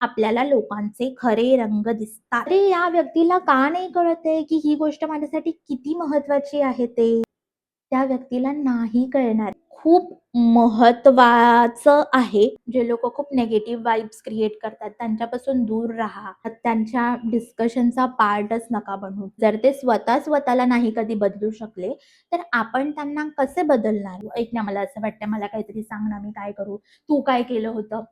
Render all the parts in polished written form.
आपल्याला लोकांचे खरे रंग दिसतात. अरे या व्यक्तीला का नाही कळत की ही गोष्ट माझ्यासाठी किती महत्वाची आहे ते. त्या व्यक्तीला नाही कळणार. खूप महत्वाचं आहे. जे लोक खूप निगेटिव्ह वाइब्स क्रिएट करतात त्यांच्यापासून दूर राहा. त्यांच्या डिस्कशनचा पार्टच नका बनू. जर ते स्वतःला नाही कधी बदलू शकले तर आपण त्यांना कसे बदलणार. ऐक ना, मला असं वाटतं, मला काहीतरी सांग ना, मी काय करू, तू काय केलं होतं.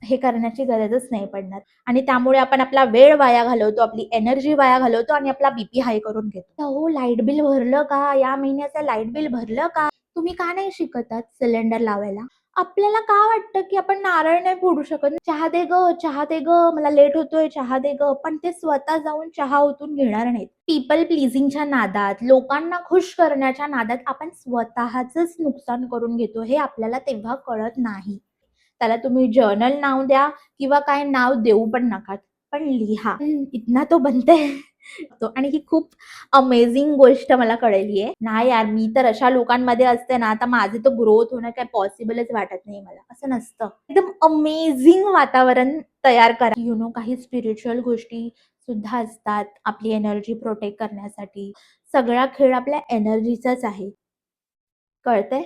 हे करण्याची गरजच नाही पडणार आणि त्यामुळे आपण आपला वेळ वाया घालवतो, आपली एनर्जी वाया घालवतो आणि आपला बीपी हाय करून घेतो. हो, लाईट बिल भरलं का, या महिन्याचं लाईट बिल भरलं का. तुम्ही का नाही शिकतात सिलेंडर लावायला. आपल्याला का वाटतं की आपण नारळ नाही फोडू शकत. चहा दे ग, चहा दे ग, मला लेट होतोय, चहा दे ग. पण ते स्वतः जाऊन चहा ओतून घेणार नाहीत. पीपल प्लीजिंगच्या नादात, लोकांना खुश करण्याच्या नादात आपण स्वतःच नुकसान करून घेतो. हे आपल्याला तेव्हा कळत नाही. त्याला तुम्ही जर्नल नाव द्या किंवा काय नाव देऊ पण नका, पण लिहा. इतना तो बनते. आणि ही खूप अमेझिंग गोष्ट मला कळली आहे. नाही यार, मी तर अशा लोकांमध्ये असते ना, आता माझे तर ग्रोथ होणं काही पॉसिबलच वाटत नाही मला. असं नसतं. एकदम अमेझिंग वातावरण तयार करा. काही स्पिरिच्युअल गोष्टी सुद्धा असतात आपली एनर्जी प्रोटेक्ट करण्यासाठी. सगळा खेळ आपल्या एनर्जीचाच आहे. कळतंय?